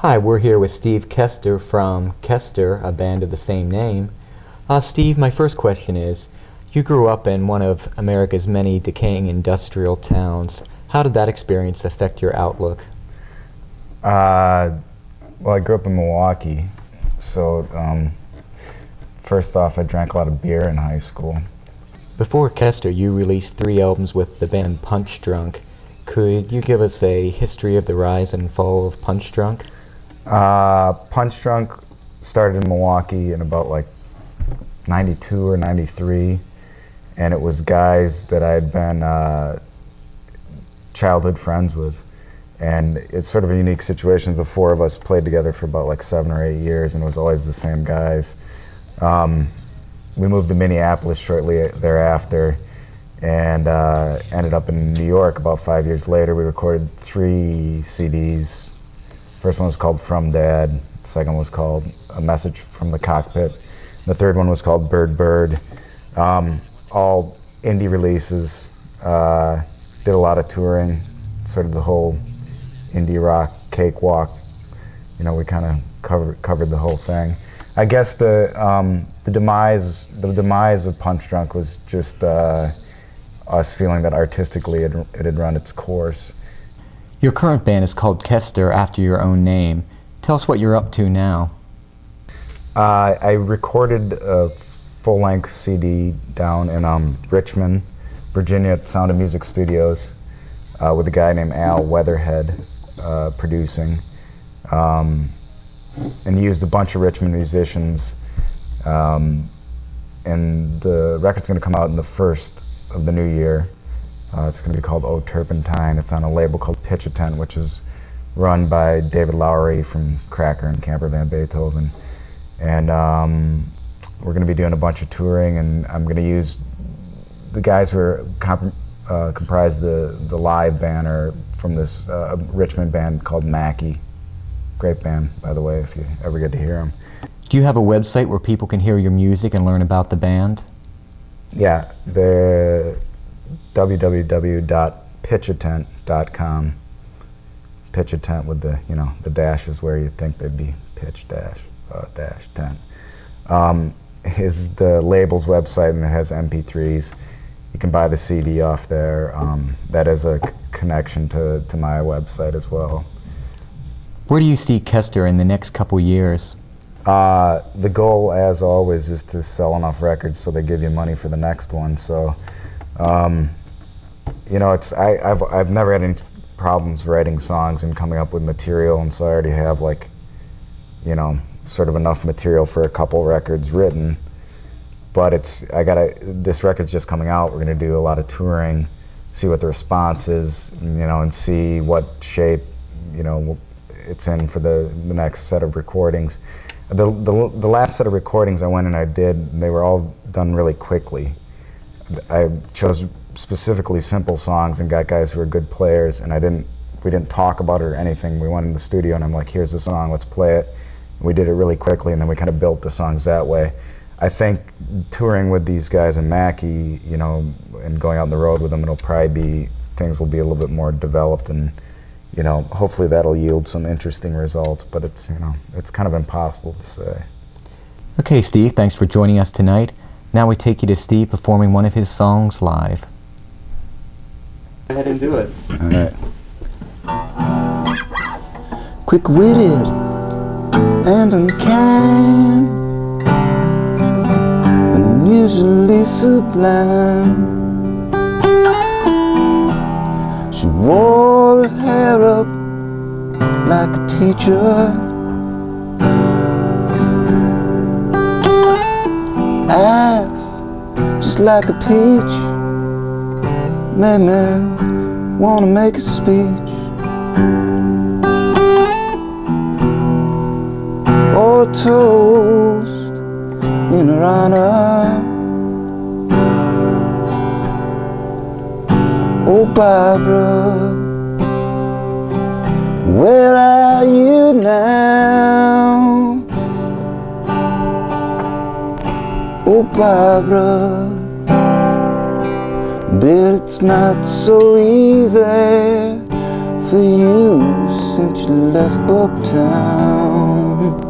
Hi, we're here with Steve Koester from Koester, a band of the same name. Steve, my first question is, you grew up in one of America's many decaying industrial towns. How did that experience affect your outlook? Well, I grew up in Milwaukee, so first off, I drank a lot of beer in high school. Before Koester, you released 3 albums with the band Punch Drunk. Could you give us a history of the rise and fall of Punch Drunk? Punch Drunk started in Milwaukee in about like 92 or 93, and it was guys that I had been childhood friends with. And it's sort of a unique situation. The 4 of us played together for about like 7 or 8 years, and it was always the same guys. We moved to Minneapolis shortly thereafter, and ended up in New York about 5 years later. We recorded 3 CDs. First one was called From Dad. The second was called A Message from the Cockpit. The third one was called Bird Bird. All indie releases. Did a lot of touring, sort of the whole indie rock cakewalk. You know, we kind of covered the whole thing. I guess the demise of Punch Drunk was just us feeling that artistically it had run its course. Your current band is called Koester, after your own name. Tell us what you're up to now. I recorded a full-length CD down in Richmond, Virginia at Sound of Music Studios with a guy named Al Weatherhead producing. And he used a bunch of Richmond musicians. And the record's going to come out in the first of the new year. It's going to be called Oh Turpentine. It's on a label called Pitch a Tent, which is run by David Lowery from Cracker and Camper Van Beethoven. And we're going to be doing a bunch of touring, and I'm going to use the guys who are comprise the live band are from this Richmond band called Mackie. Great band, by the way, if you ever get to hear them. Do you have a website where people can hear your music and learn about the band? Yeah, the www.pitchatent.com. Pitch a Tent with the, you know, the dash is where you'd think they'd be pitch dash tent. Is the label's website, and it has MP3s. You can buy the CD off there. That is a connection to my website as well. Where do you see Koester in the next couple years? The goal, as always, is to sell enough records so they give you money for the next one. So, you know, I've never had any problems writing songs and coming up with material, and so I already have, like, you know, sort of enough material for a couple records written. But this record's just coming out. We're gonna do a lot of touring, see what the response is, you know, and see what shape, you know, it's in for the next set of recordings. The last set of recordings I went and I did, they were all done really quickly. I chose specifically simple songs and got guys who were good players, and we didn't talk about it or anything. We went in the studio and I'm like, here's the song, let's play it. And we did it really quickly, and then we kind of built the songs that way. I think touring with these guys in Mackie, you know, and going out on the road with them, things will be a little bit more developed, and, you know, hopefully that'll yield some interesting results, but it's, you know, it's kind of impossible to say. Okay, Steve, thanks for joining us tonight. Now we take you to Steve performing one of his songs live. Go ahead and do it. All right. Quick-witted and unkind, unusually sublime. She wore her hair up like a teacher, eyes just like a peach, made me wanna make a speech. Or a toast in her honor. Oh, Barbara, where are you now? Oh, Barbara, but it's not so easy for you. since you left Bucktown.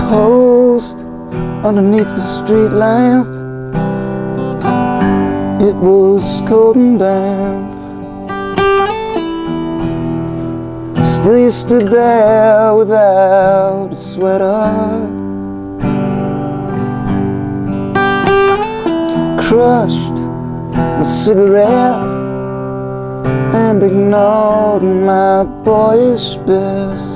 Post underneath the street lamp, it was cold and damp. Still you stood there without a sweater, crushed the cigarette and ignored my boyish best.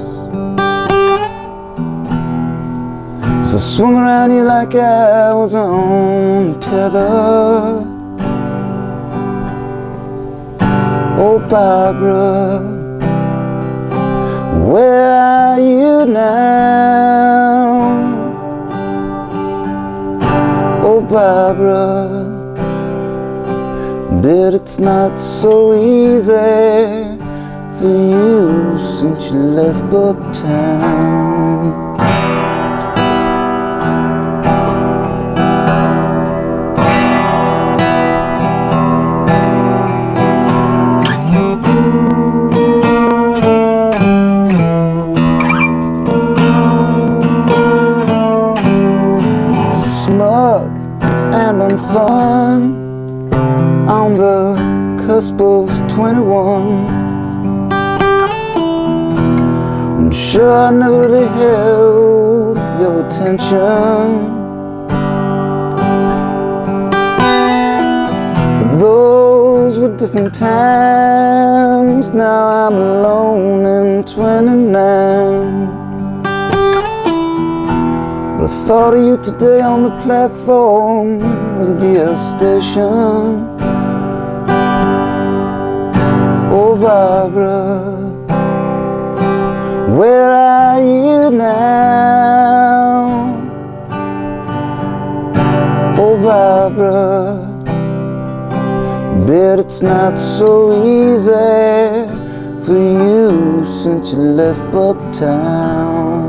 So I swung around you like I was on a tether. Oh Barbara, where are you now? Oh Barbara, but it's not so easy for you since you left Bucktown. Smug and unfun, on the cusp of 21. I'm sure I never really held your attention, but those were different times. Now I'm alone and 29. But I thought of you today on the platform of the air station. Oh Barbara, where are you now? Oh Barbara, bet it's not so easy for you since you left Bucktown.